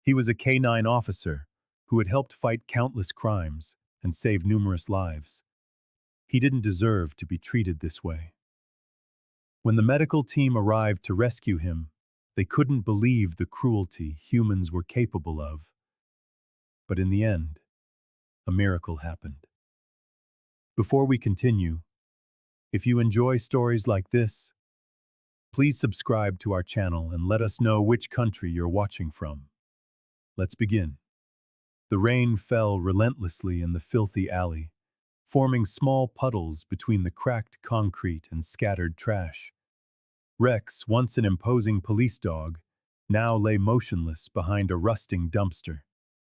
He was a canine officer who had helped fight countless crimes and save numerous lives. He didn't deserve to be treated this way. When the medical team arrived to rescue him, they couldn't believe the cruelty humans were capable of. But in the end, a miracle happened. Before we continue, if you enjoy stories like this, please subscribe to our channel and let us know which country you're watching from. Let's begin. The rain fell relentlessly in the filthy alley, forming small puddles between the cracked concrete and scattered trash. Rex, once an imposing police dog, now lay motionless behind a rusting dumpster,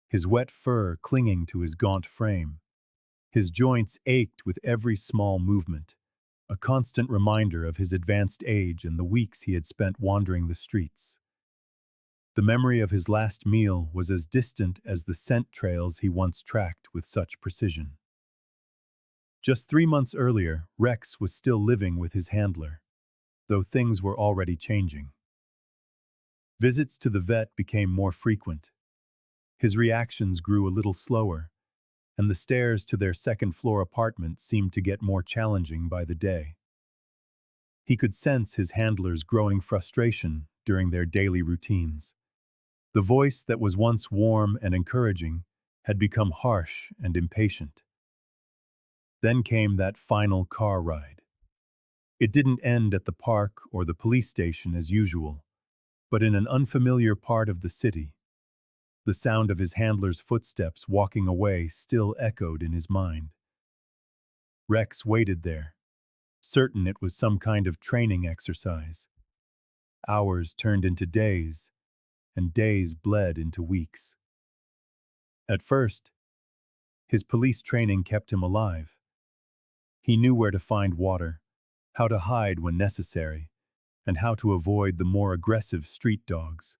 his wet fur clinging to his gaunt frame. His joints ached with every small movement, a constant reminder of his advanced age and the weeks he had spent wandering the streets. The memory of his last meal was as distant as the scent trails he once tracked with such precision. Just 3 months earlier, Rex was still living with his handler, though things were already changing. Visits to the vet became more frequent. His reactions grew a little slower, and the stairs to their second-floor apartment seemed to get more challenging by the day. He could sense his handler's growing frustration during their daily routines. The voice that was once warm and encouraging had become harsh and impatient. Then came that final car ride. It didn't end at the park or the police station as usual, but in an unfamiliar part of the city. The sound of his handler's footsteps walking away still echoed in his mind. Rex waited there, certain it was some kind of training exercise. Hours turned into days, and days bled into weeks. At first, his police training kept him alive. He knew where to find water, how to hide when necessary, and how to avoid the more aggressive street dogs.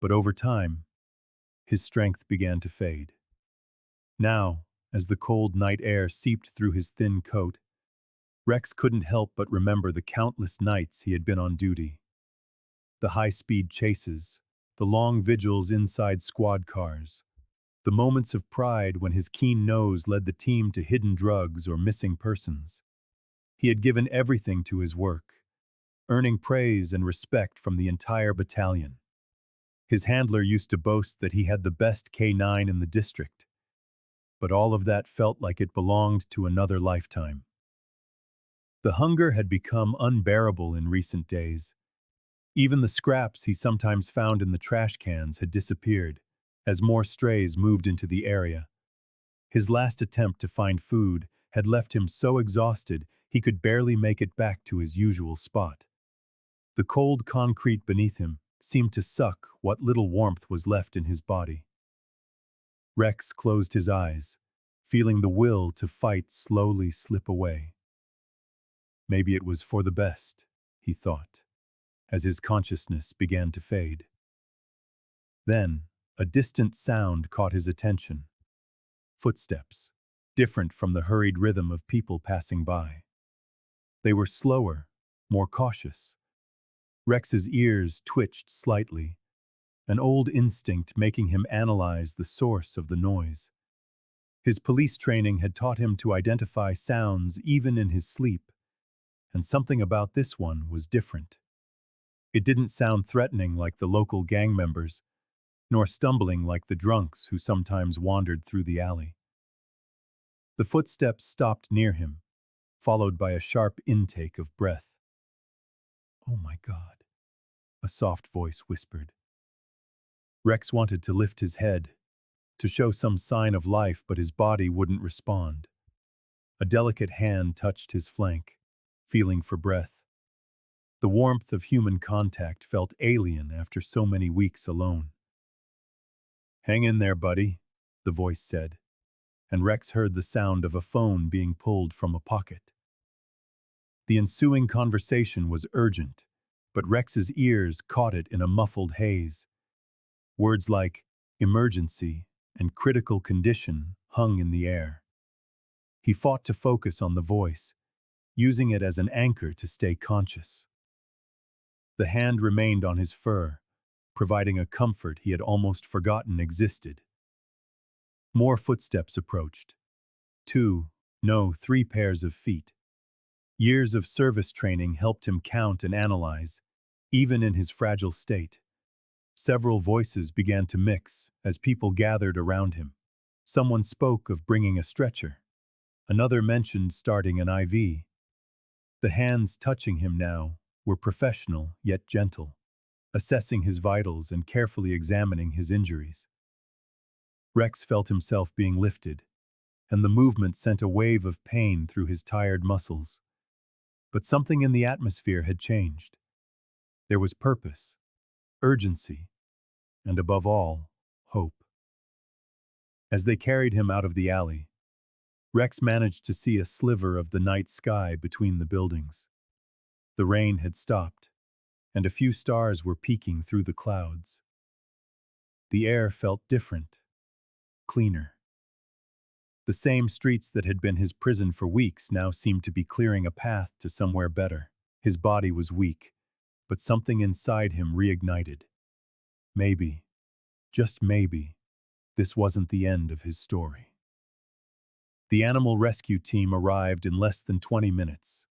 But over time, his strength began to fade. Now, as the cold night air seeped through his thin coat, Rex couldn't help but remember the countless nights he had been on duty. The high-speed chases, the long vigils inside squad cars, the moments of pride when his keen nose led the team to hidden drugs or missing persons. He had given everything to his work, earning praise and respect from the entire battalion. His handler used to boast that he had the best K9 in the district, but all of that felt like it belonged to another lifetime. The hunger had become unbearable in recent days. Even the scraps he sometimes found in the trash cans had disappeared, as more strays moved into the area. His last attempt to find food had left him so exhausted he could barely make it back to his usual spot. The cold concrete beneath him seemed to suck what little warmth was left in his body. Rex closed his eyes, feeling the will to fight slowly slip away. Maybe it was for the best, he thought, as his consciousness began to fade. Then, a distant sound caught his attention. Footsteps, different from the hurried rhythm of people passing by. They were slower, more cautious. Rex's ears twitched slightly, an old instinct making him analyze the source of the noise. His police training had taught him to identify sounds even in his sleep, and something about this one was different. It didn't sound threatening like the local gang members, nor stumbling like the drunks who sometimes wandered through the alley. The footsteps stopped near him, followed by a sharp intake of breath. "Oh my God," a soft voice whispered. Rex wanted to lift his head, to show some sign of life, but his body wouldn't respond. A delicate hand touched his flank, feeling for breath. The warmth of human contact felt alien after so many weeks alone. "Hang in there, buddy," the voice said, and Rex heard the sound of a phone being pulled from a pocket. The ensuing conversation was urgent, but Rex's ears caught it in a muffled haze. Words like emergency and critical condition hung in the air. He fought to focus on the voice, using it as an anchor to stay conscious. The hand remained on his fur, providing a comfort he had almost forgotten existed. More footsteps approached. 2, no, 3 pairs of feet. Years of service training helped him count and analyze, even in his fragile state. Several voices began to mix as people gathered around him. Someone spoke of bringing a stretcher. Another mentioned starting an IV. The hands touching him now were professional yet gentle, assessing his vitals and carefully examining his injuries. Rex felt himself being lifted, and the movement sent a wave of pain through his tired muscles. But something in the atmosphere had changed. There was purpose, urgency, and above all, hope. As they carried him out of the alley, Rex managed to see a sliver of the night sky between the buildings. The rain had stopped, and a few stars were peeking through the clouds. The air felt different, cleaner. The same streets that had been his prison for weeks now seemed to be clearing a path to somewhere better. His body was weak, but something inside him reignited. Maybe, just maybe, this wasn't the end of his story. The animal rescue team arrived in less than 20 minutes,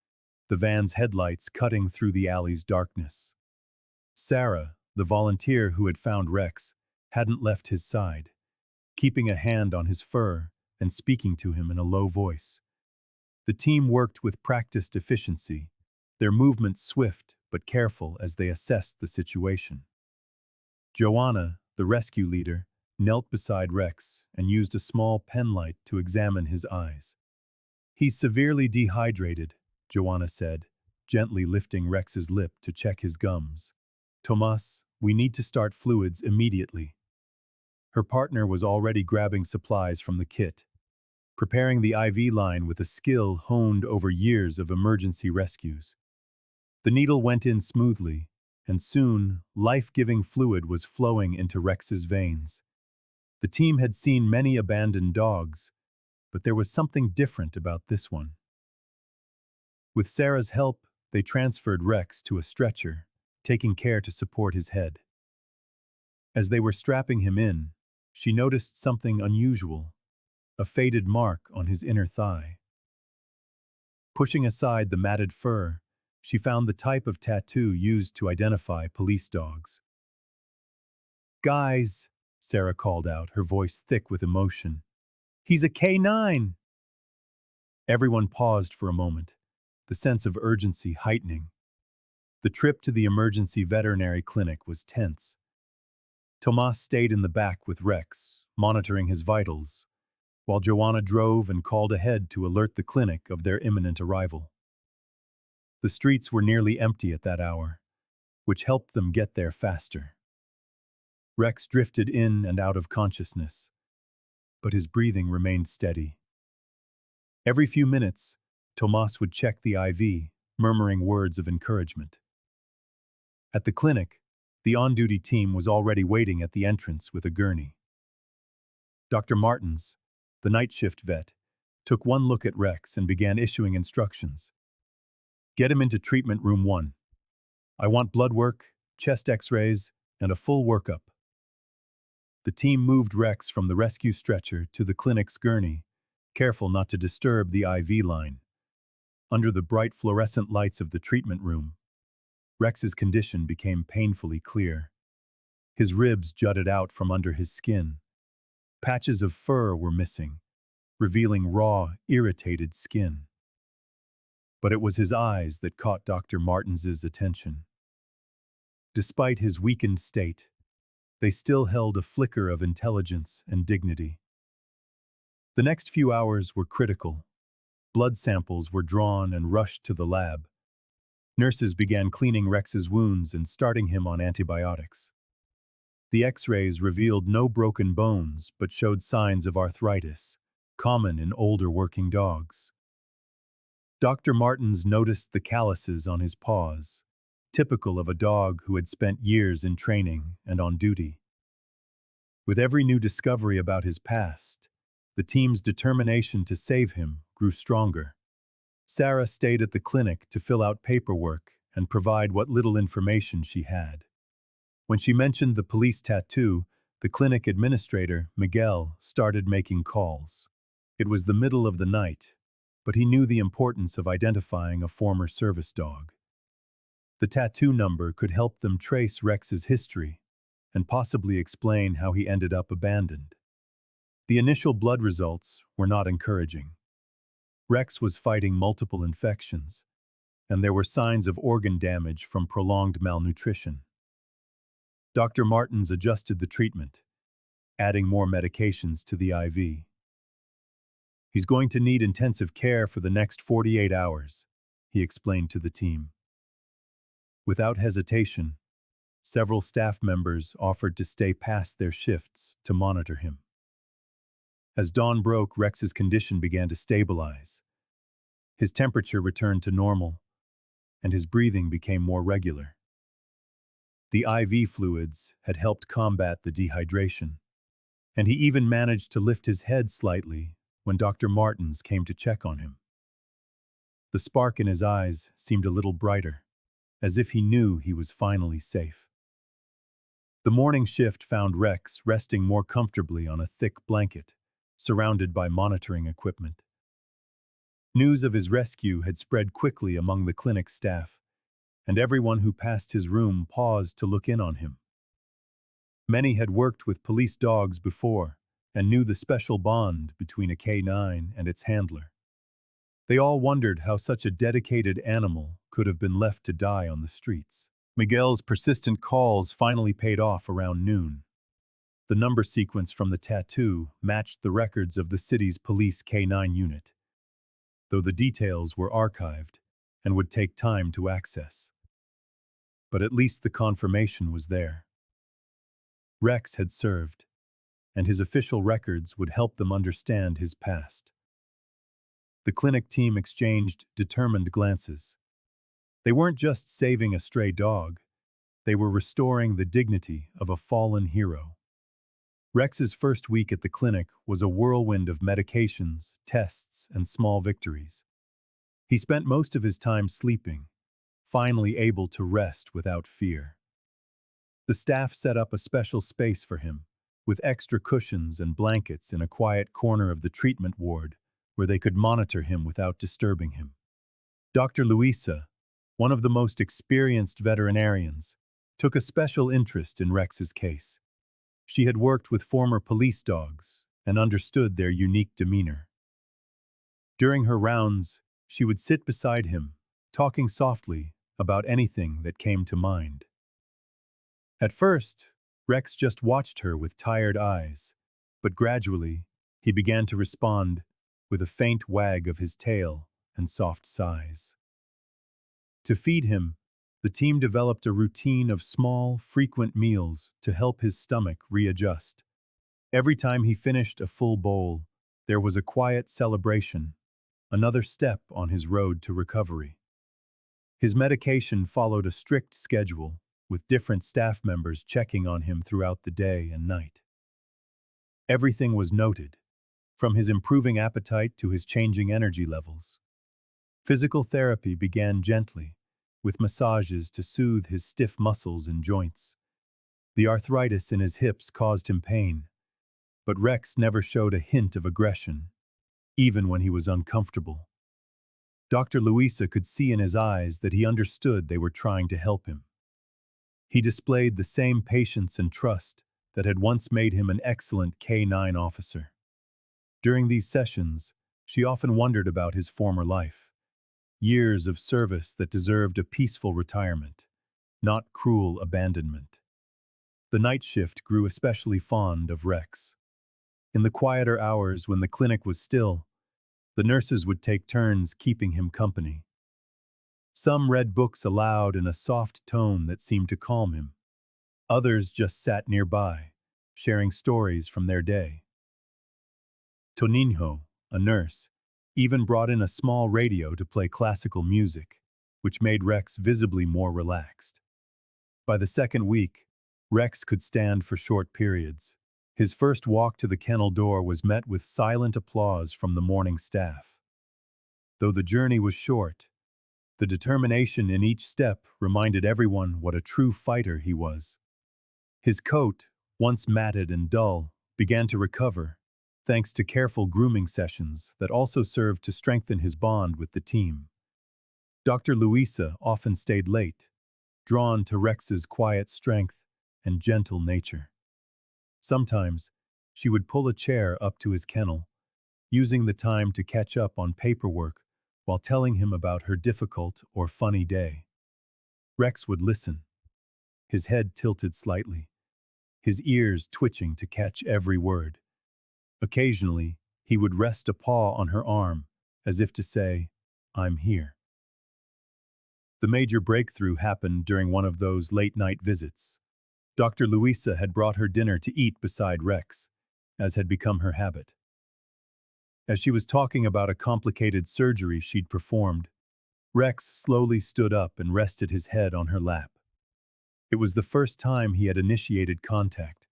the van's headlights cutting through the alley's darkness. Sarah, the volunteer who had found Rex, hadn't left his side, keeping a hand on his fur and speaking to him in a low voice. The team worked with practiced efficiency, their movements swift but careful as they assessed the situation. Joanna, the rescue leader, knelt beside Rex and used a small penlight to examine his eyes. "He's severely dehydrated," Joanna said, gently lifting Rex's lip to check his gums. "Tomas, we need to start fluids immediately." Her partner was already grabbing supplies from the kit, preparing the IV line with a skill honed over years of emergency rescues. The needle went in smoothly, and soon, life-giving fluid was flowing into Rex's veins. The team had seen many abandoned dogs, but there was something different about this one. With Sarah's help, they transferred Rex to a stretcher, taking care to support his head. As they were strapping him in, she noticed something unusual, a faded mark on his inner thigh. Pushing aside the matted fur, she found the type of tattoo used to identify police dogs. "Guys," Sarah called out, her voice thick with emotion. "He's a K9!" Everyone paused for a moment, the sense of urgency heightening. The trip to the emergency veterinary clinic was tense. Tomas stayed in the back with Rex, monitoring his vitals, while Joanna drove and called ahead to alert the clinic of their imminent arrival. The streets were nearly empty at that hour, which helped them get there faster. Rex drifted in and out of consciousness, but his breathing remained steady. Every few minutes, Tomas would check the IV, murmuring words of encouragement. At the clinic, the on-duty team was already waiting at the entrance with a gurney. Dr. Martins, the night shift vet, took one look at Rex and began issuing instructions. "Get him into treatment room 1. I want blood work, chest x-rays, and a full workup." The team moved Rex from the rescue stretcher to the clinic's gurney, careful not to disturb the IV line. Under the bright fluorescent lights of the treatment room, Rex's condition became painfully clear. His ribs jutted out from under his skin. Patches of fur were missing, revealing raw, irritated skin. But it was his eyes that caught Dr. Martins's attention. Despite his weakened state, they still held a flicker of intelligence and dignity. The next few hours were critical. Blood samples were drawn and rushed to the lab. Nurses began cleaning Rex's wounds and starting him on antibiotics. The X-rays revealed no broken bones but showed signs of arthritis, common in older working dogs. Dr. Martins noticed the calluses on his paws, typical of a dog who had spent years in training and on duty. With every new discovery about his past, the team's determination to save him grew stronger. Sarah stayed at the clinic to fill out paperwork and provide what little information she had. When she mentioned the police tattoo, the clinic administrator, Miguel, started making calls. It was the middle of the night, but he knew the importance of identifying a former service dog. The tattoo number could help them trace Rex's history and possibly explain how he ended up abandoned. The initial blood results were not encouraging. Rex was fighting multiple infections, and there were signs of organ damage from prolonged malnutrition. Dr. Martins adjusted the treatment, adding more medications to the IV. He's going to need intensive care for the next 48 hours, he explained to the team. Without hesitation, several staff members offered to stay past their shifts to monitor him. As dawn broke, Rex's condition began to stabilize. His temperature returned to normal, and his breathing became more regular. The IV fluids had helped combat the dehydration, and he even managed to lift his head slightly when Dr. Martins came to check on him. The spark in his eyes seemed a little brighter, as if he knew he was finally safe. The morning shift found Rex resting more comfortably on a thick blanket, surrounded by monitoring equipment. News of his rescue had spread quickly among the clinic staff, and everyone who passed his room paused to look in on him. Many had worked with police dogs before and knew the special bond between a K9 and its handler. They all wondered how such a dedicated animal could have been left to die on the streets. Miguel's persistent calls finally paid off around noon. The number sequence from the tattoo matched the records of the city's police K9 unit, though the details were archived and would take time to access. But at least the confirmation was there. Rex had served, and his official records would help them understand his past. The clinic team exchanged determined glances. They weren't just saving a stray dog, they were restoring the dignity of a fallen hero. Rex's first week at the clinic was a whirlwind of medications, tests, and small victories. He spent most of his time sleeping, finally able to rest without fear. The staff set up a special space for him, with extra cushions and blankets in a quiet corner of the treatment ward where they could monitor him without disturbing him. Dr. Luisa, one of the most experienced veterinarians, took a special interest in Rex's case. She had worked with former police dogs and understood their unique demeanor. During her rounds, she would sit beside him, talking softly about anything that came to mind. At first, Rex just watched her with tired eyes, but gradually, he began to respond with a faint wag of his tail and soft sighs. To feed him, the team developed a routine of small, frequent meals to help his stomach readjust. Every time he finished a full bowl, there was a quiet celebration, another step on his road to recovery. His medication followed a strict schedule, with different staff members checking on him throughout the day and night. Everything was noted, from his improving appetite to his changing energy levels. Physical therapy began gently, with massages to soothe his stiff muscles and joints. The arthritis in his hips caused him pain, but Rex never showed a hint of aggression, even when he was uncomfortable. Dr. Luisa could see in his eyes that he understood they were trying to help him. He displayed the same patience and trust that had once made him an excellent K9 officer. During these sessions, she often wondered about his former life. Years of service that deserved a peaceful retirement, not cruel abandonment. The night shift grew especially fond of Rex. In the quieter hours when the clinic was still, the nurses would take turns keeping him company. Some read books aloud in a soft tone that seemed to calm him. Others just sat nearby, sharing stories from their day. Toninho, a nurse, even brought in a small radio to play classical music, which made Rex visibly more relaxed. By the second week, Rex could stand for short periods. His first walk to the kennel door was met with silent applause from the morning staff. Though the journey was short, the determination in each step reminded everyone what a true fighter he was. His coat, once matted and dull, began to recover, thanks to careful grooming sessions that also served to strengthen his bond with the team. Dr. Louisa often stayed late, drawn to Rex's quiet strength and gentle nature. Sometimes, she would pull a chair up to his kennel, using the time to catch up on paperwork while telling him about her difficult or funny day. Rex would listen, his head tilted slightly, his ears twitching to catch every word. Occasionally, he would rest a paw on her arm, as if to say, "I'm here." The major breakthrough happened during one of those late-night visits. Dr. Louisa had brought her dinner to eat beside Rex, as had become her habit. As she was talking about a complicated surgery she'd performed, Rex slowly stood up and rested his head on her lap. It was the first time he had initiated contact,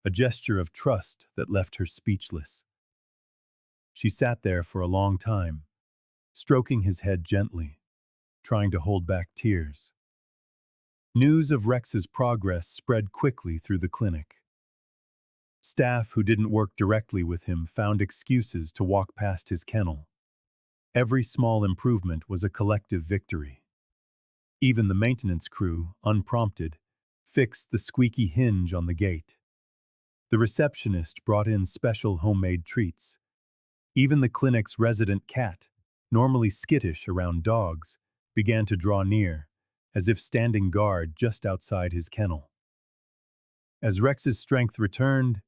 a gesture of trust that left her speechless. She sat there for a long time, stroking his head gently, trying to hold back tears. News of Rex's progress spread quickly through the clinic. Staff who didn't work directly with him found excuses to walk past his kennel. Every small improvement was a collective victory. Even the maintenance crew, unprompted, fixed the squeaky hinge on the gate. The receptionist brought in special homemade treats. Even the clinic's resident cat, normally skittish around dogs, began to draw near, as if standing guard just outside his kennel. As Rex's strength returned,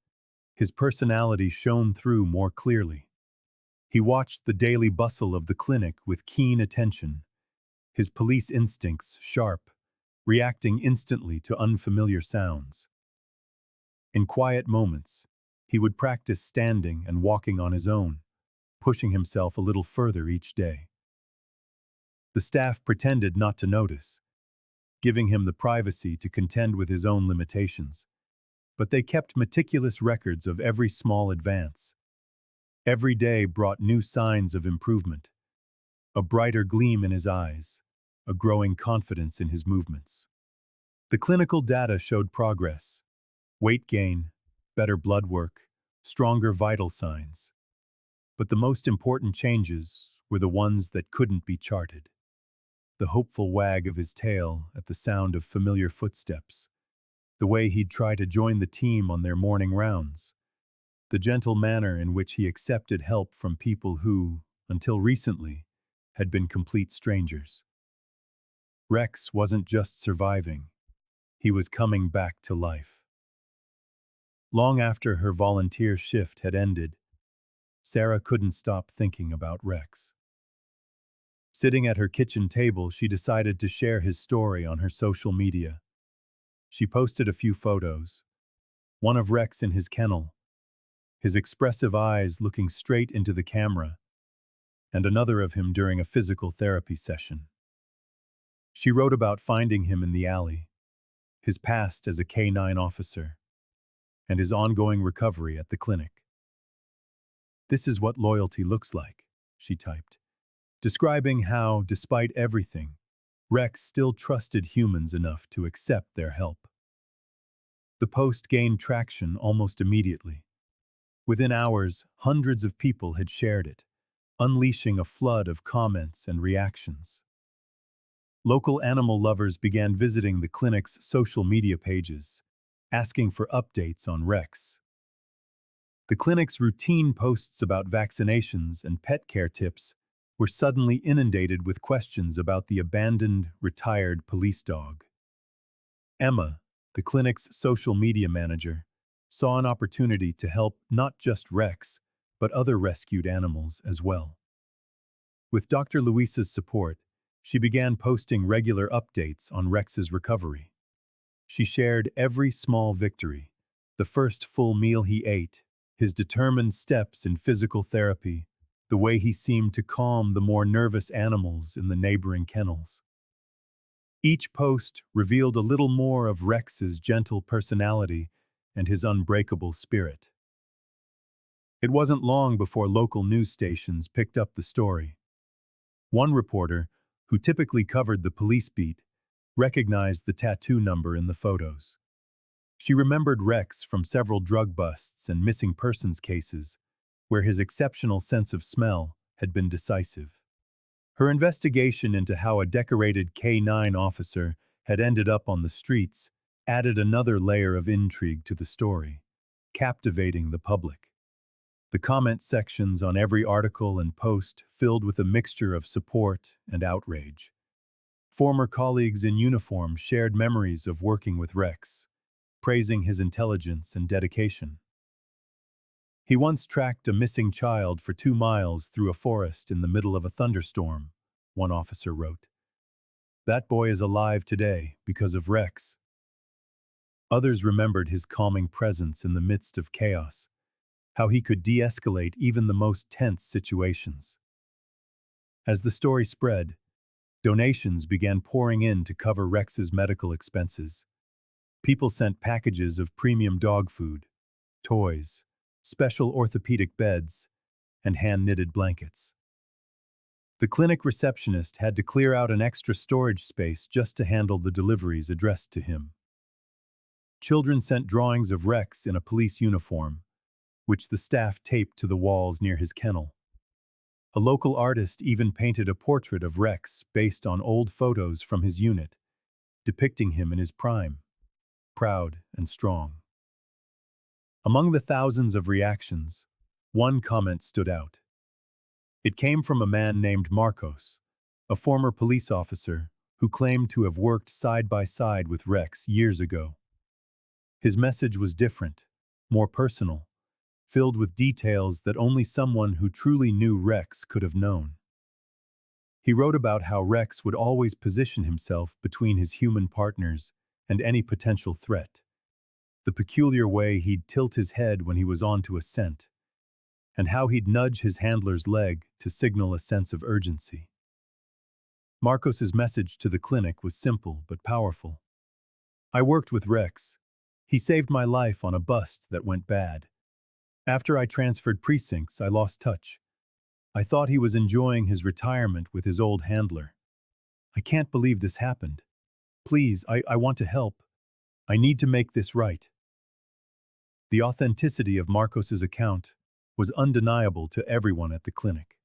his personality shone through more clearly. He watched the daily bustle of the clinic with keen attention, his police instincts sharp, reacting instantly to unfamiliar sounds. In quiet moments, he would practice standing and walking on his own, pushing himself a little further each day. The staff pretended not to notice, giving him the privacy to contend with his own limitations. But they kept meticulous records of every small advance. Every day brought new signs of improvement, a brighter gleam in his eyes, a growing confidence in his movements. The clinical data showed progress: weight gain, better blood work, stronger vital signs. But the most important changes were the ones that couldn't be charted. The hopeful wag of his tail at the sound of familiar footsteps, the way he'd try to join the team on their morning rounds, the gentle manner in which he accepted help from people who, until recently, had been complete strangers. Rex wasn't just surviving, he was coming back to life. Long after her volunteer shift had ended, Sarah couldn't stop thinking about Rex. Sitting at her kitchen table, she decided to share his story on her social media. She posted a few photos, one of Rex in his kennel, his expressive eyes looking straight into the camera, and another of him during a physical therapy session. She wrote about finding him in the alley, his past as a K-9 officer, and his ongoing recovery at the clinic. "This is what loyalty looks like," she typed, describing how, despite everything, Rex still trusted humans enough to accept their help. The post gained traction almost immediately. Within hours, hundreds of people had shared it, unleashing a flood of comments and reactions. Local animal lovers began visiting the clinic's social media pages, asking for updates on Rex. The clinic's routine posts about vaccinations and pet care tips were suddenly inundated with questions about the abandoned, retired police dog. Emma, the clinic's social media manager, saw an opportunity to help not just Rex, but other rescued animals as well. With Dr. Luisa's support, she began posting regular updates on Rex's recovery. She shared every small victory, the first full meal he ate, his determined steps in physical therapy, the way he seemed to calm the more nervous animals in the neighboring kennels. Each post revealed a little more of Rex's gentle personality and his unbreakable spirit. It wasn't long before local news stations picked up the story. One reporter, who typically covered the police beat, recognized the tattoo number in the photos. She remembered Rex from several drug busts and missing persons cases, where his exceptional sense of smell had been decisive. Her investigation into how a decorated K-9 officer had ended up on the streets added another layer of intrigue to the story, captivating the public. The comment sections on every article and post filled with a mixture of support and outrage. Former colleagues in uniform shared memories of working with Rex, praising his intelligence and dedication. He once tracked a missing child for 2 miles through a forest in the middle of a thunderstorm, one officer wrote. That boy is alive today because of Rex. Others remembered his calming presence in the midst of chaos, how he could de-escalate even the most tense situations. As the story spread, donations began pouring in to cover Rex's medical expenses. People sent packages of premium dog food, toys, special orthopedic beds, and hand-knitted blankets. The clinic receptionist had to clear out an extra storage space just to handle the deliveries addressed to him. Children sent drawings of Rex in a police uniform, which the staff taped to the walls near his kennel. A local artist even painted a portrait of Rex based on old photos from his unit, depicting him in his prime, proud and strong. Among the thousands of reactions, one comment stood out. It came from a man named Marcos, a former police officer who claimed to have worked side by side with Rex years ago. His message was different, more personal, filled with details that only someone who truly knew Rex could have known. He wrote about how Rex would always position himself between his human partners and any potential threat, the peculiar way he'd tilt his head when he was onto a scent, and how he'd nudge his handler's leg to signal a sense of urgency. Marcos's message to the clinic was simple but powerful. I worked with Rex. He saved my life on a bust that went bad. After I transferred precincts, I lost touch. I thought he was enjoying his retirement with his old handler. I can't believe this happened. Please, I want to help. I need to make this right. The authenticity of Marcos's account was undeniable to everyone at the clinic.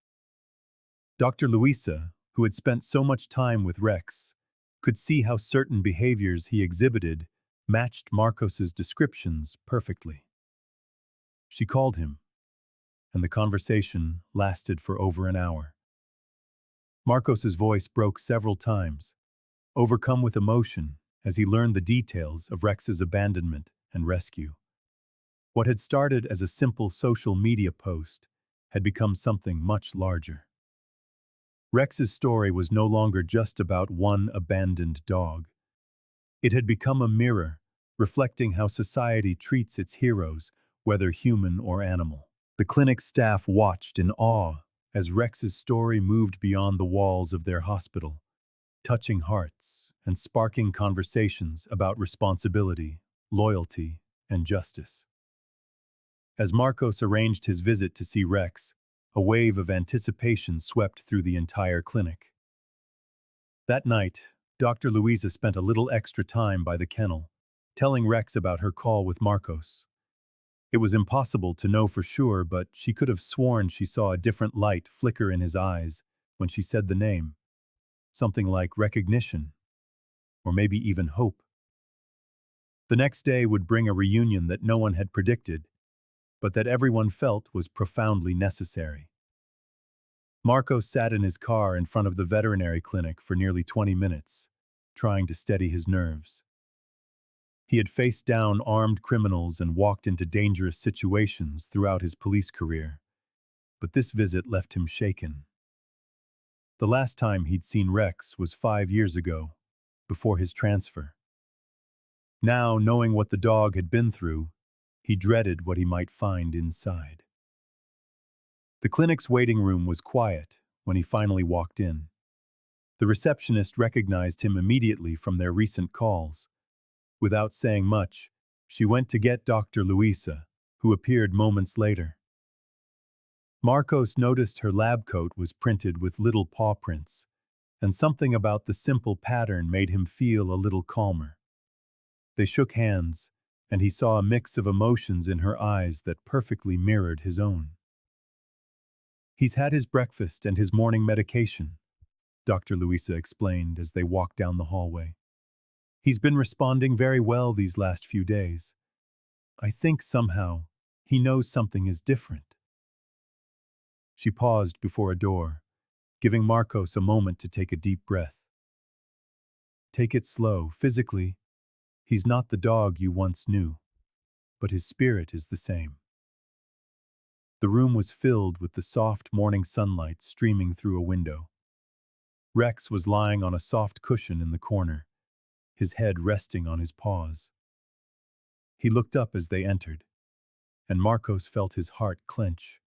Dr. Luisa, who had spent so much time with Rex, could see how certain behaviors he exhibited matched Marcos's descriptions perfectly. She called him, and the conversation lasted for over an hour. Marcos's voice broke several times, overcome with emotion as he learned the details of Rex's abandonment and rescue. What had started as a simple social media post had become something much larger. Rex's story was no longer just about one abandoned dog. It had become a mirror, reflecting how society treats its heroes, whether human or animal. The clinic staff watched in awe as Rex's story moved beyond the walls of their hospital, touching hearts and sparking conversations about responsibility, loyalty, and justice. As Marcos arranged his visit to see Rex, a wave of anticipation swept through the entire clinic. That night, Dr. Luisa spent a little extra time by the kennel, telling Rex about her call with Marcos. It was impossible to know for sure, but she could have sworn she saw a different light flicker in his eyes when she said the name, something like recognition, or maybe even hope. The next day would bring a reunion that no one had predicted, but that everyone felt was profoundly necessary. Marcos sat in his car in front of the veterinary clinic for nearly 20 minutes, trying to steady his nerves. He had faced down armed criminals and walked into dangerous situations throughout his police career, but this visit left him shaken. The last time he'd seen Rex was 5 years ago, before his transfer. Now, knowing what the dog had been through, he dreaded what he might find inside. The clinic's waiting room was quiet when he finally walked in. The receptionist recognized him immediately from their recent calls. Without saying much, she went to get Dr. Luisa, who appeared moments later. Marcos noticed her lab coat was printed with little paw prints, and something about the simple pattern made him feel a little calmer. They shook hands, and he saw a mix of emotions in her eyes that perfectly mirrored his own. "He's had his breakfast and his morning medication," Dr. Louisa explained as they walked down the hallway. "He's been responding very well these last few days. I think somehow he knows something is different." She paused before a door, giving Marcos a moment to take a deep breath. "Take it slow. Physically, he's not the dog you once knew, but his spirit is the same." The room was filled with the soft morning sunlight streaming through a window. Rex was lying on a soft cushion in the corner, his head resting on his paws. He looked up as they entered, and Marcos felt his heart clench.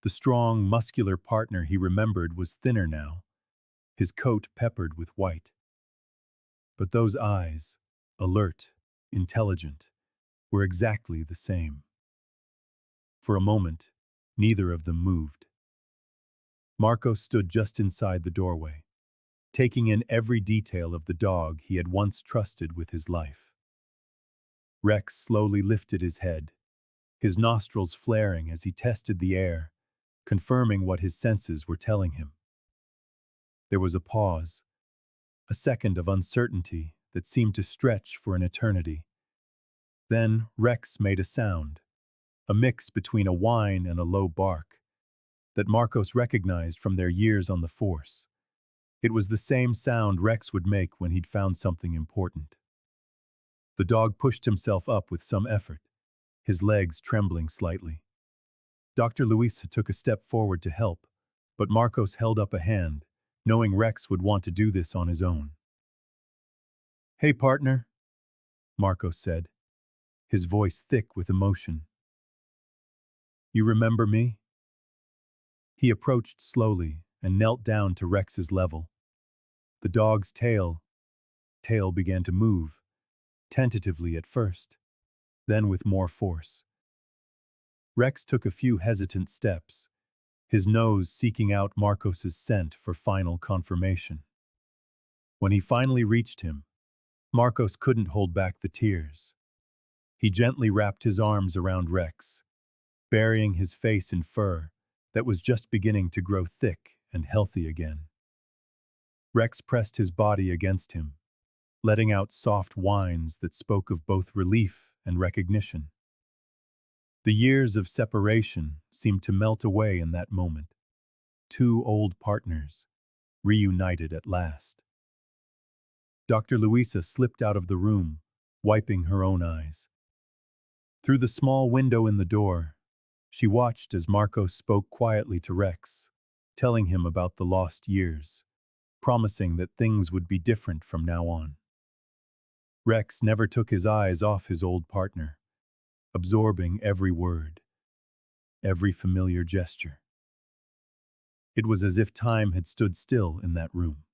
The strong, muscular partner he remembered was thinner now, his coat peppered with white. But those eyes, alert, intelligent, were exactly the same. For a moment, neither of them moved. Marcos stood just inside the doorway, taking in every detail of the dog he had once trusted with his life. Rex slowly lifted his head, his nostrils flaring as he tested the air, confirming what his senses were telling him. There was a pause, a second of uncertainty that seemed to stretch for an eternity. Then Rex made a sound, a mix between a whine and a low bark, that Marcos recognized from their years on the force. It was the same sound Rex would make when he'd found something important. The dog pushed himself up with some effort, his legs trembling slightly. Dr. Luisa took a step forward to help, but Marcos held up a hand, knowing Rex would want to do this on his own. "Hey, partner," Marcos said, his voice thick with emotion. "You remember me?" He approached slowly and knelt down to Rex's level. The dog's tail began to move, tentatively at first, then with more force. Rex took a few hesitant steps, his nose seeking out Marcos's scent for final confirmation. When he finally reached him, Marcos couldn't hold back the tears. He gently wrapped his arms around Rex, burying his face in fur that was just beginning to grow thick and healthy again. Rex pressed his body against him, letting out soft whines that spoke of both relief and recognition. The years of separation seemed to melt away in that moment. Two old partners, reunited at last. Dr. Luisa slipped out of the room, wiping her own eyes. Through the small window in the door, she watched as Marcos spoke quietly to Rex, telling him about the lost years, promising that things would be different from now on. Rex never took his eyes off his old partner, absorbing every word, every familiar gesture. It was as if time had stood still in that room.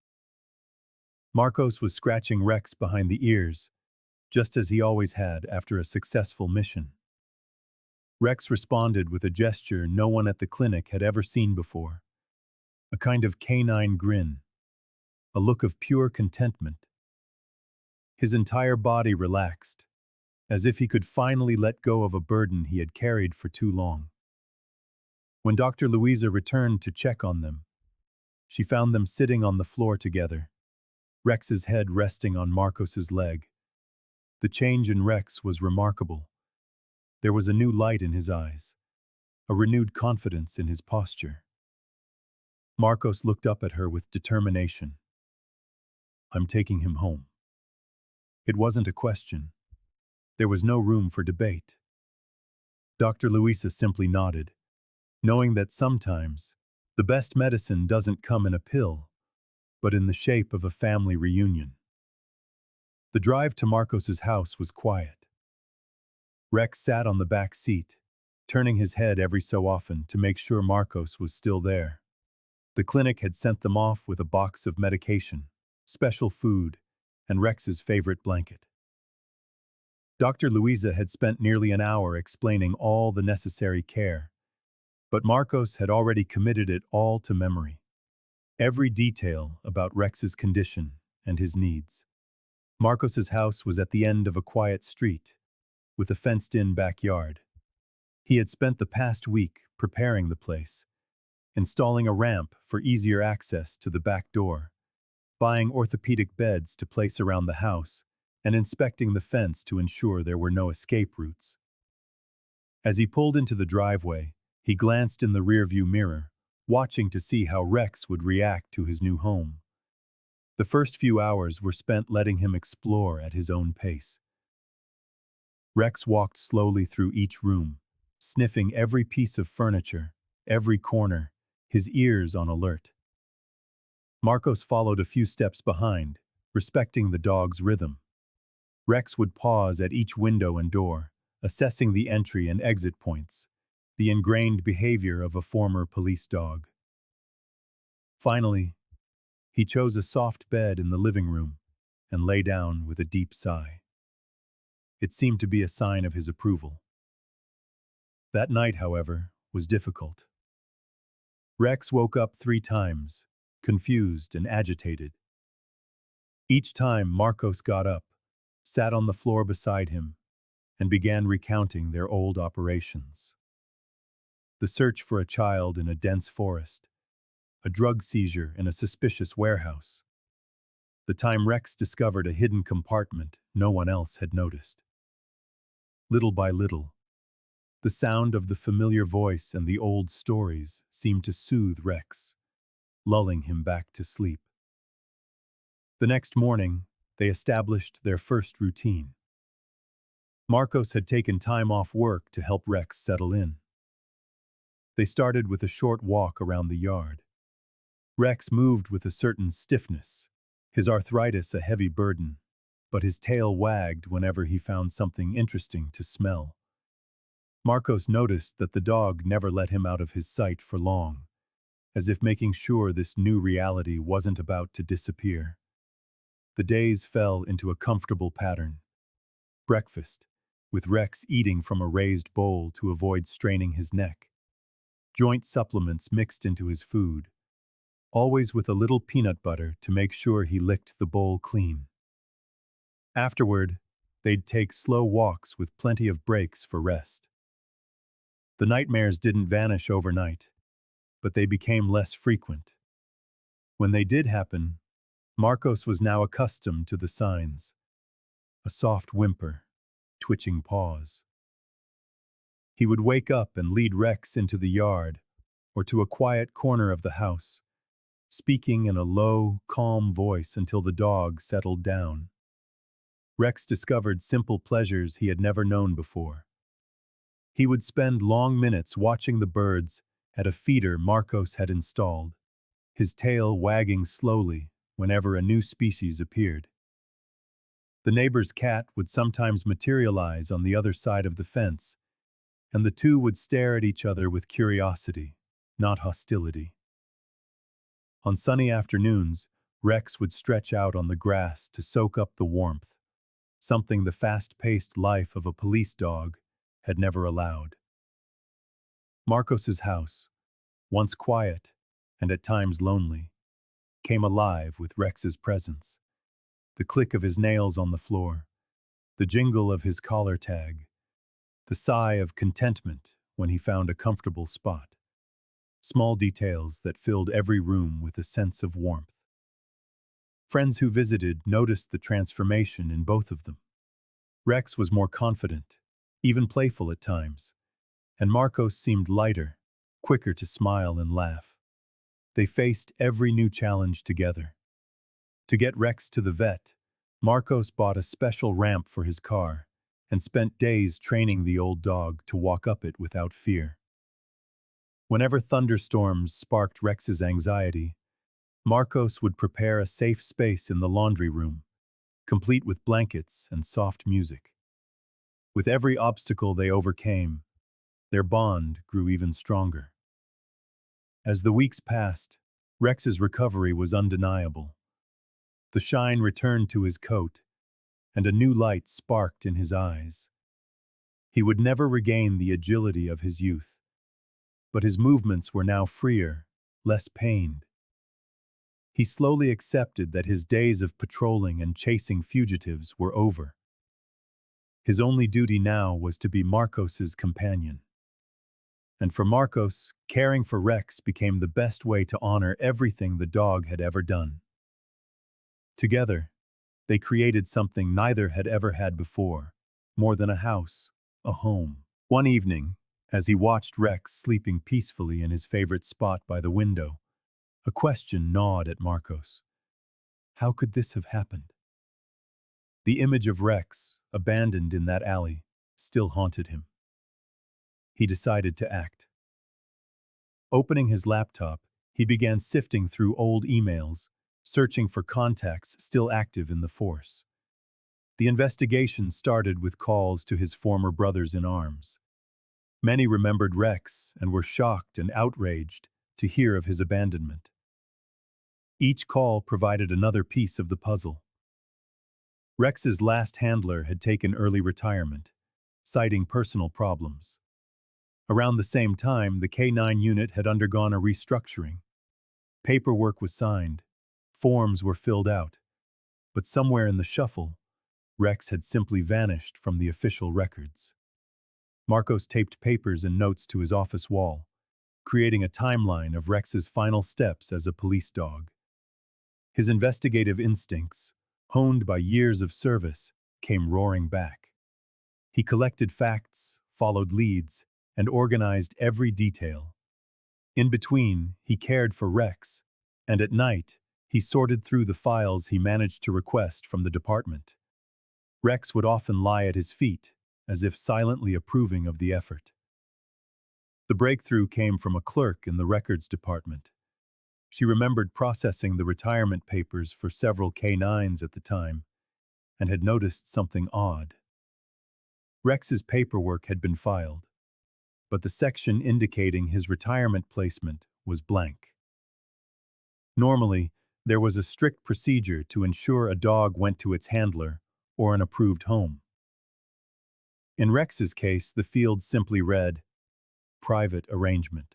Marcos was scratching Rex behind the ears, just as he always had after a successful mission. Rex responded with a gesture no one at the clinic had ever seen before, a kind of canine grin, a look of pure contentment. His entire body relaxed, as if he could finally let go of a burden he had carried for too long. When Dr. Louisa returned to check on them, she found them sitting on the floor together, Rex's head resting on Marcos's leg. The change in Rex was remarkable. There was a new light in his eyes, a renewed confidence in his posture. Marcos looked up at her with determination. "I'm taking him home." It wasn't a question. There was no room for debate. Dr. Luisa simply nodded, knowing that sometimes the best medicine doesn't come in a pill, but in the shape of a family reunion. The drive to Marcos's house was quiet. Rex sat on the back seat, turning his head every so often to make sure Marcos was still there. The clinic had sent them off with a box of medication, special food, and Rex's favorite blanket. Dr. Luisa had spent nearly an hour explaining all the necessary care, but Marcos had already committed it all to memory. Every detail about Rex's condition and his needs. Marcos's house was at the end of a quiet street, with a fenced-in backyard. He had spent the past week preparing the place, installing a ramp for easier access to the back door, buying orthopedic beds to place around the house, and inspecting the fence to ensure there were no escape routes. As he pulled into the driveway, he glanced in the rearview mirror, watching to see how Rex would react to his new home. The first few hours were spent letting him explore at his own pace. Rex walked slowly through each room, sniffing every piece of furniture, every corner, his ears on alert. Marcos followed a few steps behind, respecting the dog's rhythm. Rex would pause at each window and door, assessing the entry and exit points, the ingrained behavior of a former police dog. Finally, he chose a soft bed in the living room and lay down with a deep sigh. It seemed to be a sign of his approval. That night, however, was difficult. Rex woke up 3 times, confused and agitated. Each time Marcos got up, sat on the floor beside him, and began recounting their old operations. The search for a child in a dense forest, a drug seizure in a suspicious warehouse, the time Rex discovered a hidden compartment no one else had noticed. Little by little, the sound of the familiar voice and the old stories seemed to soothe Rex, lulling him back to sleep. The next morning, they established their first routine. Marcos had taken time off work to help Rex settle in. They started with a short walk around the yard. Rex moved with a certain stiffness, his arthritis a heavy burden, but his tail wagged whenever he found something interesting to smell. Marcos noticed that the dog never let him out of his sight for long, as if making sure this new reality wasn't about to disappear. The days fell into a comfortable pattern. Breakfast, with Rex eating from a raised bowl to avoid straining his neck. Joint supplements mixed into his food, always with a little peanut butter to make sure he licked the bowl clean. Afterward, they'd take slow walks with plenty of breaks for rest. The nightmares didn't vanish overnight, but they became less frequent. When they did happen, Marcos was now accustomed to the signs. A soft whimper, twitching paws. He would wake up and lead Rex into the yard or to a quiet corner of the house, speaking in a low, calm voice until the dog settled down. Rex discovered simple pleasures he had never known before. He would spend long minutes watching the birds at a feeder Marcos had installed, his tail wagging slowly whenever a new species appeared. The neighbor's cat would sometimes materialize on the other side of the fence, and the two would stare at each other with curiosity, not hostility. On sunny afternoons, Rex would stretch out on the grass to soak up the warmth, something the fast-paced life of a police dog had never allowed. Marcos's house, once quiet and at times lonely, came alive with Rex's presence. The click of his nails on the floor, the jingle of his collar tag, the sigh of contentment when he found a comfortable spot. Small details that filled every room with a sense of warmth. Friends who visited noticed the transformation in both of them. Rex was more confident, even playful at times, and Marcos seemed lighter, quicker to smile and laugh. They faced every new challenge together. To get Rex to the vet, Marcos bought a special ramp for his car and spent days training the old dog to walk up it without fear. Whenever thunderstorms sparked Rex's anxiety, Marcos would prepare a safe space in the laundry room, complete with blankets and soft music. With every obstacle they overcame, their bond grew even stronger. As the weeks passed, Rex's recovery was undeniable. The shine returned to his coat, and a new light sparked in his eyes. He would never regain the agility of his youth, but his movements were now freer, less pained. He slowly accepted that his days of patrolling and chasing fugitives were over. His only duty now was to be Marcos's companion. And for Marcos, caring for Rex became the best way to honor everything the dog had ever done. Together, they created something neither had ever had before, more than a house, a home. One evening, as he watched Rex sleeping peacefully in his favorite spot by the window, a question gnawed at Marcos. How could this have happened? The image of Rex, abandoned in that alley, still haunted him. He decided to act. Opening his laptop, he began sifting through old emails, searching for contacts still active in the force. The investigation started with calls to his former brothers-in-arms. Many remembered Rex and were shocked and outraged to hear of his abandonment. Each call provided another piece of the puzzle. Rex's last handler had taken early retirement, citing personal problems. Around the same time, the K9 unit had undergone a restructuring. Paperwork was signed, forms were filled out, but somewhere in the shuffle, Rex had simply vanished from the official records. Marcos taped papers and notes to his office wall, creating a timeline of Rex's final steps as a police dog. His investigative instincts, honed by years of service, came roaring back. He collected facts, followed leads, and organized every detail. In between, he cared for Rex, and at night, he sorted through the files he managed to request from the department. Rex would often lie at his feet, as if silently approving of the effort. The breakthrough came from a clerk in the records department. She remembered processing the retirement papers for several K9s at the time, and had noticed something odd. Rex's paperwork had been filed, but the section indicating his retirement placement was blank. Normally, there was a strict procedure to ensure a dog went to its handler or an approved home. In Rex's case, the field simply read, "Private arrangement."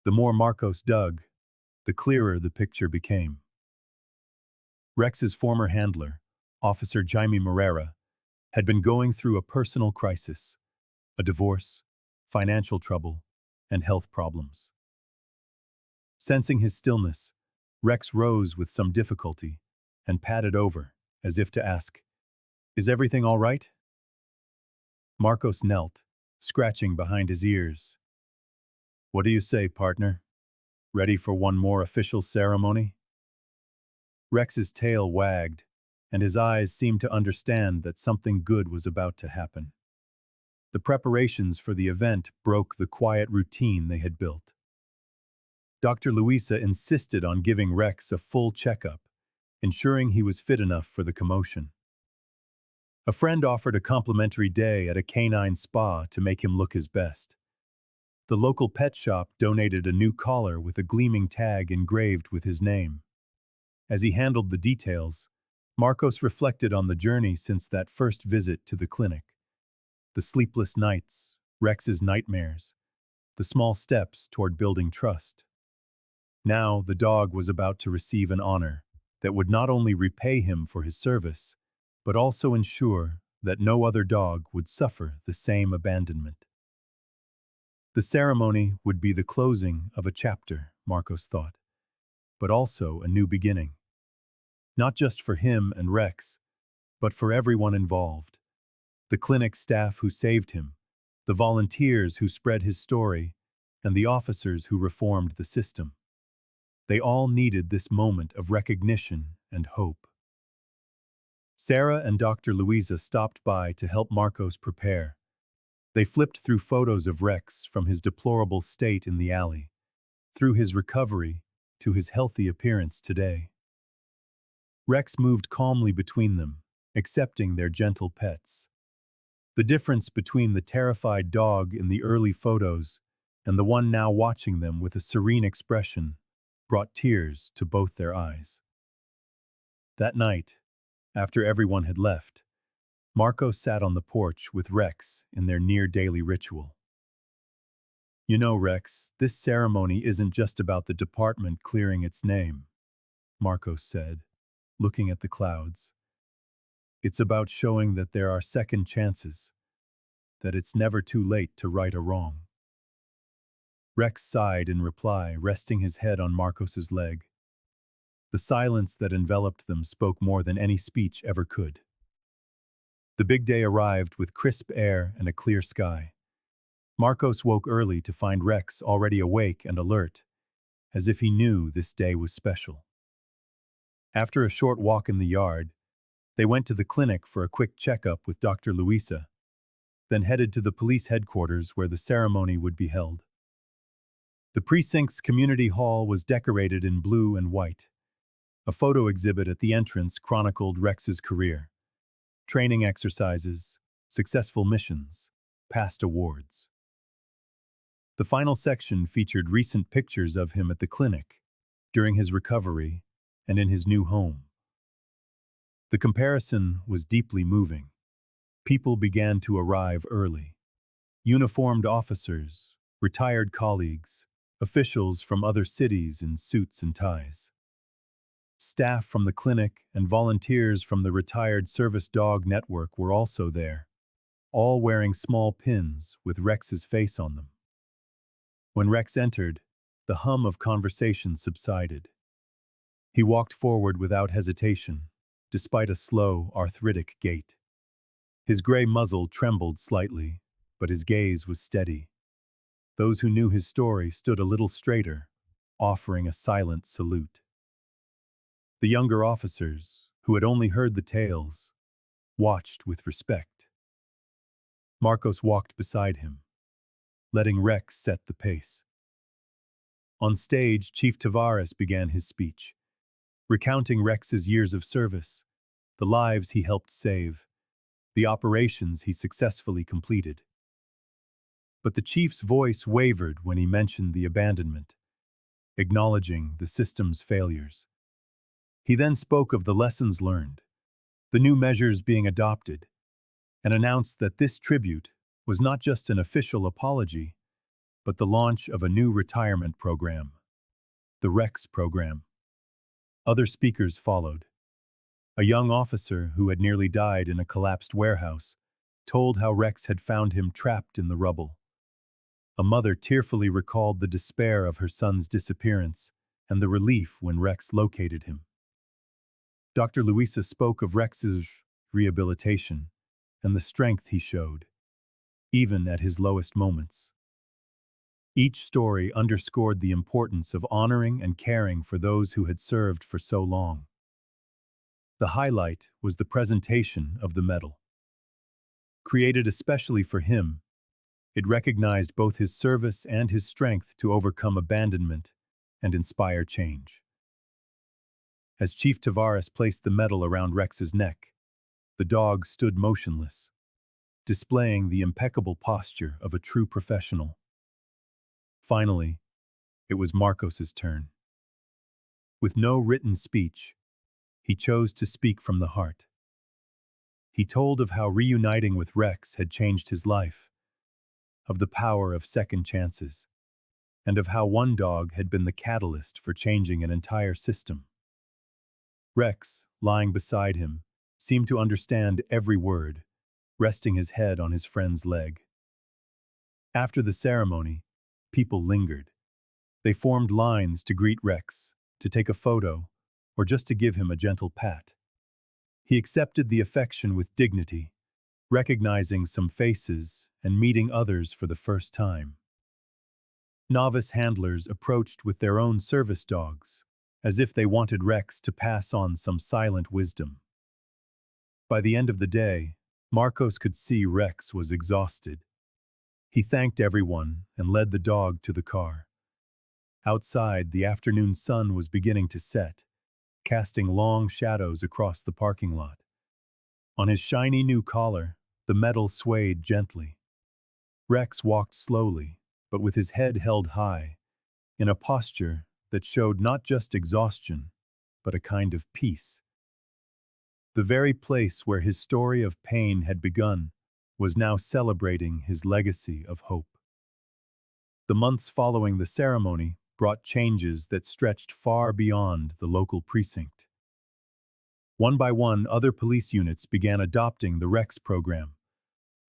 The more Marcos dug, the clearer the picture became. Rex's former handler, Officer Jaime Morera, had been going through a personal crisis, a divorce, financial trouble, and health problems. Sensing his stillness, Rex rose with some difficulty and padded over, as if to ask, "Is everything all right?" Marcos knelt, scratching behind his ears. "What do you say, partner? Ready for one more official ceremony?" Rex's tail wagged, and his eyes seemed to understand that something good was about to happen. The preparations for the event broke the quiet routine they had built. Dr. Luisa insisted on giving Rex a full checkup, ensuring he was fit enough for the commotion. A friend offered a complimentary day at a canine spa to make him look his best. The local pet shop donated a new collar with a gleaming tag engraved with his name. As he handled the details, Marcos reflected on the journey since that first visit to the clinic. The sleepless nights, Rex's nightmares, the small steps toward building trust. Now the dog was about to receive an honor that would not only repay him for his service, but also ensure that no other dog would suffer the same abandonment. The ceremony would be the closing of a chapter, Marcos thought, but also a new beginning. Not just for him and Rex, but for everyone involved. The clinic staff who saved him, the volunteers who spread his story, and the officers who reformed the system. They all needed this moment of recognition and hope. Sarah and Dr. Luisa stopped by to help Marcos prepare. They flipped through photos of Rex from his deplorable state in the alley, through his recovery to his healthy appearance today. Rex moved calmly between them, accepting their gentle pets. The difference between the terrified dog in the early photos and the one now watching them with a serene expression brought tears to both their eyes. That night, after everyone had left, Marco sat on the porch with Rex in their near-daily ritual. You know, Rex, this ceremony isn't just about the department clearing its name, Marcos said, looking at the clouds. It's about showing that there are second chances, that it's never too late to right a wrong. Rex sighed in reply, resting his head on Marcos's leg. The silence that enveloped them spoke more than any speech ever could. The big day arrived with crisp air and a clear sky. Marcos woke early to find Rex already awake and alert, as if he knew this day was special. After a short walk in the yard, they went to the clinic for a quick checkup with Dr. Luisa, then headed to the police headquarters where the ceremony would be held. The precinct's community hall was decorated in blue and white. A photo exhibit at the entrance chronicled Rex's career: training exercises, successful missions, past awards. The final section featured recent pictures of him at the clinic, during his recovery, and in his new home. The comparison was deeply moving. People began to arrive early. Uniformed officers, retired colleagues, officials from other cities in suits and ties. Staff from the clinic and volunteers from the Retired Service Dog Network were also there, all wearing small pins with Rex's face on them. When Rex entered, the hum of conversation subsided. He walked forward without hesitation, despite a slow, arthritic gait. His gray muzzle trembled slightly, but his gaze was steady. Those who knew his story stood a little straighter, offering a silent salute. The younger officers, who had only heard the tales, watched with respect. Marcos walked beside him, letting Rex set the pace. On stage, Chief Tavares began his speech, recounting Rex's years of service, the lives he helped save, the operations he successfully completed. But the chief's voice wavered when he mentioned the abandonment, acknowledging the system's failures. He then spoke of the lessons learned, the new measures being adopted, and announced that this tribute was not just an official apology, but the launch of a new retirement program, the Rex program. Other speakers followed. A young officer who had nearly died in a collapsed warehouse told how Rex had found him trapped in the rubble. A mother tearfully recalled the despair of her son's disappearance and the relief when Rex located him. Dr. Luisa spoke of Rex's rehabilitation and the strength he showed, even at his lowest moments. Each story underscored the importance of honoring and caring for those who had served for so long. The highlight was the presentation of the medal. Created especially for him, it recognized both his service and his strength to overcome abandonment and inspire change. As Chief Tavares placed the medal around Rex's neck, the dog stood motionless, displaying the impeccable posture of a true professional. Finally, it was Marcos's turn. With no written speech, he chose to speak from the heart. He told of how reuniting with Rex had changed his life, of the power of second chances, and of how one dog had been the catalyst for changing an entire system. Rex, lying beside him, seemed to understand every word, resting his head on his friend's leg. After the ceremony, people lingered. They formed lines to greet Rex, to take a photo, or just to give him a gentle pat. He accepted the affection with dignity, recognizing some faces and meeting others for the first time. Novice handlers approached with their own service dogs, as if they wanted Rex to pass on some silent wisdom. By the end of the day, Marcos could see Rex was exhausted. He thanked everyone and led the dog to the car. Outside, the afternoon sun was beginning to set, casting long shadows across the parking lot. On his shiny new collar, the metal swayed gently. Rex walked slowly, but with his head held high, in a posture that showed not just exhaustion, but a kind of peace. The very place where his story of pain had begun was now celebrating his legacy of hope. The months following the ceremony brought changes that stretched far beyond the local precinct. One by one, other police units began adopting the Rex program,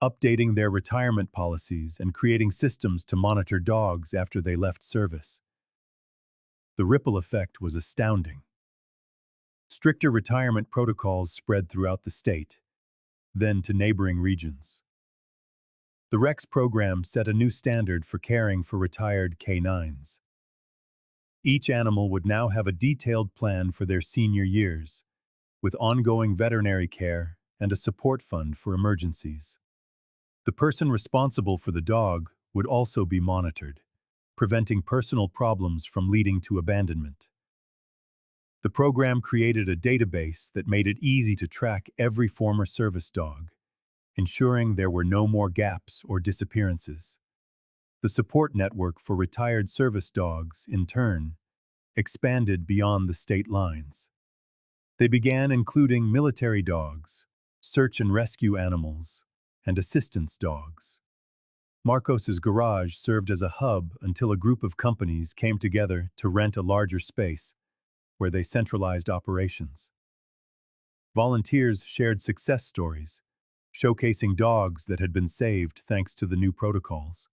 updating their retirement policies and creating systems to monitor dogs after they left service. The ripple effect was astounding. Stricter retirement protocols spread throughout the state, then to neighboring regions. The Rex program set a new standard for caring for retired canines. Each animal would now have a detailed plan for their senior years, with ongoing veterinary care and a support fund for emergencies. The person responsible for the dog would also be monitored, preventing personal problems from leading to abandonment. The program created a database that made it easy to track every former service dog, ensuring there were no more gaps or disappearances. The support network for retired service dogs, in turn, expanded beyond the state lines. They began including military dogs, search and rescue animals, and assistance dogs. Marcos's garage served as a hub until a group of companies came together to rent a larger space, where they centralized operations. Volunteers shared success stories, showcasing dogs that had been saved thanks to the new protocols.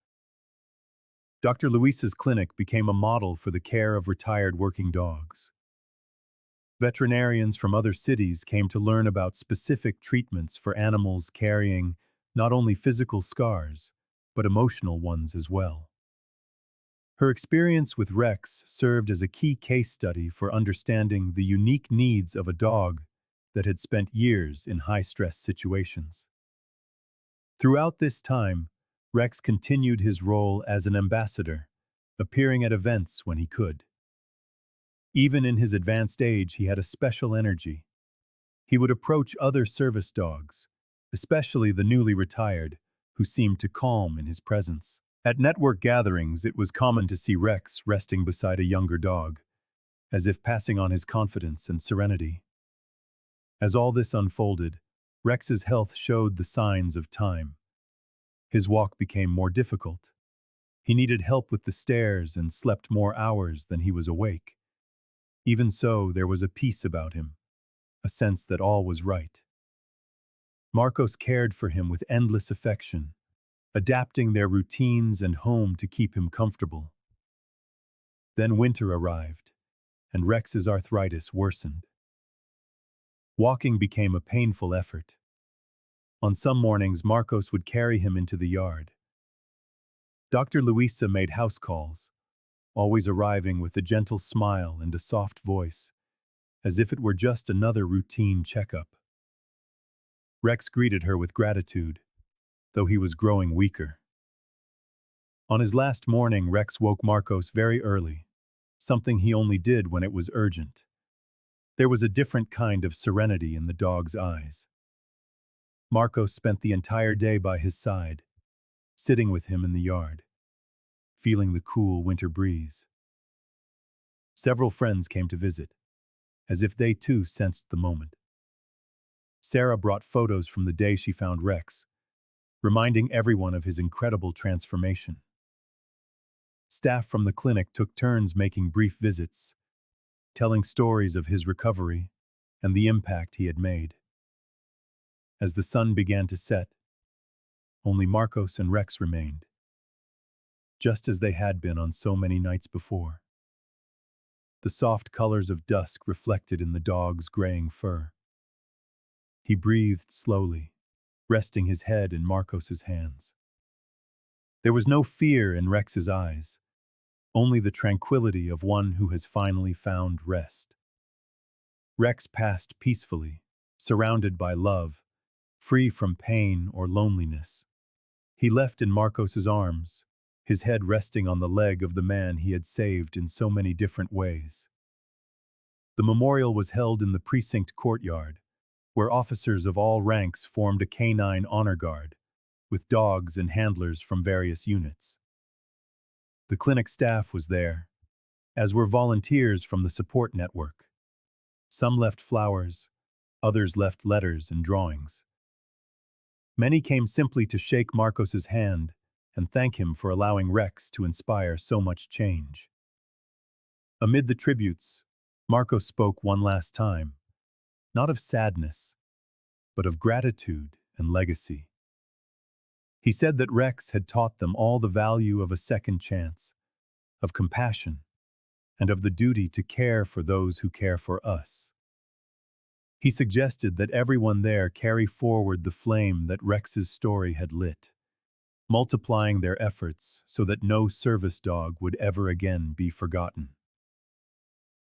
Dr. Luisa's clinic became a model for the care of retired working dogs. Veterinarians from other cities came to learn about specific treatments for animals carrying not only physical scars, but emotional ones as well. Her experience with Rex served as a key case study for understanding the unique needs of a dog that had spent years in high-stress situations. Throughout this time, Rex continued his role as an ambassador, appearing at events when he could. Even in his advanced age, he had a special energy. He would approach other service dogs, especially the newly retired, who seemed to calm in his presence. At network gatherings, it was common to see Rex resting beside a younger dog, as if passing on his confidence and serenity. As all this unfolded, Rex's health showed the signs of time. His walk became more difficult. He needed help with the stairs and slept more hours than he was awake. Even so, there was a peace about him, a sense that all was right. Marcos cared for him with endless affection, adapting their routines and home to keep him comfortable. Then winter arrived, and Rex's arthritis worsened. Walking became a painful effort. On some mornings, Marcos would carry him into the yard. Dr. Luisa made house calls, always arriving with a gentle smile and a soft voice, as if it were just another routine checkup. Rex greeted her with gratitude, though he was growing weaker. On his last morning, Rex woke Marcos very early, something he only did when it was urgent. There was a different kind of serenity in the dog's eyes. Marcos spent the entire day by his side, sitting with him in the yard, feeling the cool winter breeze. Several friends came to visit, as if they too sensed the moment. Sarah brought photos from the day she found Rex, reminding everyone of his incredible transformation. Staff from the clinic took turns making brief visits, telling stories of his recovery and the impact he had made. As the sun began to set, only Marcos and Rex remained, just as they had been on so many nights before. The soft colors of dusk reflected in the dog's graying fur. He breathed slowly, resting his head in Marcos's hands. There was no fear in Rex's eyes, only the tranquility of one who has finally found rest. Rex passed peacefully, surrounded by love, free from pain or loneliness. He left in Marcos's arms, his head resting on the leg of the man he had saved in so many different ways. The memorial was held in the precinct courtyard, where officers of all ranks formed a canine honor guard, with dogs and handlers from various units. The clinic staff was there, as were volunteers from the support network. Some left flowers, others left letters and drawings. Many came simply to shake Marcos's hand and thank him for allowing Rex to inspire so much change. Amid the tributes, Marco spoke one last time, not of sadness, but of gratitude and legacy. He said that Rex had taught them all the value of a second chance, of compassion, and of the duty to care for those who care for us. He suggested that everyone there carry forward the flame that Rex's story had lit, multiplying their efforts so that no service dog would ever again be forgotten.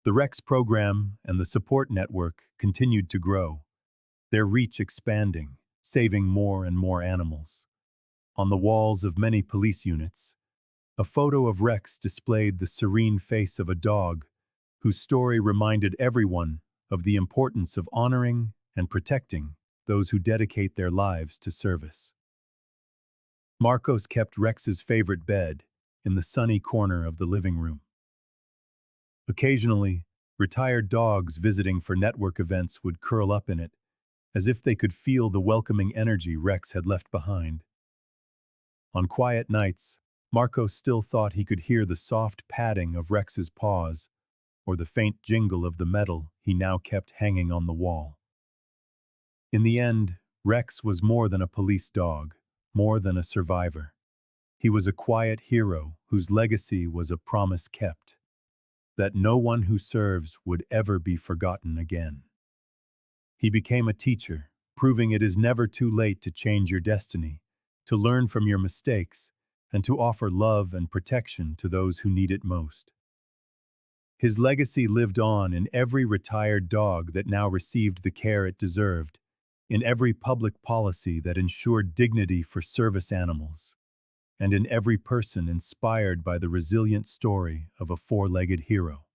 The Rex program and the support network continued to grow, their reach expanding, saving more and more animals. On the walls of many police units, a photo of Rex displayed the serene face of a dog whose story reminded everyone of the importance of honoring and protecting those who dedicate their lives to service. Marcos kept Rex's favorite bed in the sunny corner of the living room. Occasionally, retired dogs visiting for network events would curl up in it, as if they could feel the welcoming energy Rex had left behind. On quiet nights, Marcos still thought he could hear the soft padding of Rex's paws or the faint jingle of the metal he now kept hanging on the wall. In the end, Rex was more than a police dog, more than a survivor. He was a quiet hero whose legacy was a promise kept, that no one who serves would ever be forgotten again. He became a teacher, proving it is never too late to change your destiny, to learn from your mistakes, and to offer love and protection to those who need it most. His legacy lived on in every retired dog that now received the care it deserved, in every public policy that ensured dignity for service animals, and in every person inspired by the resilient story of a four-legged hero.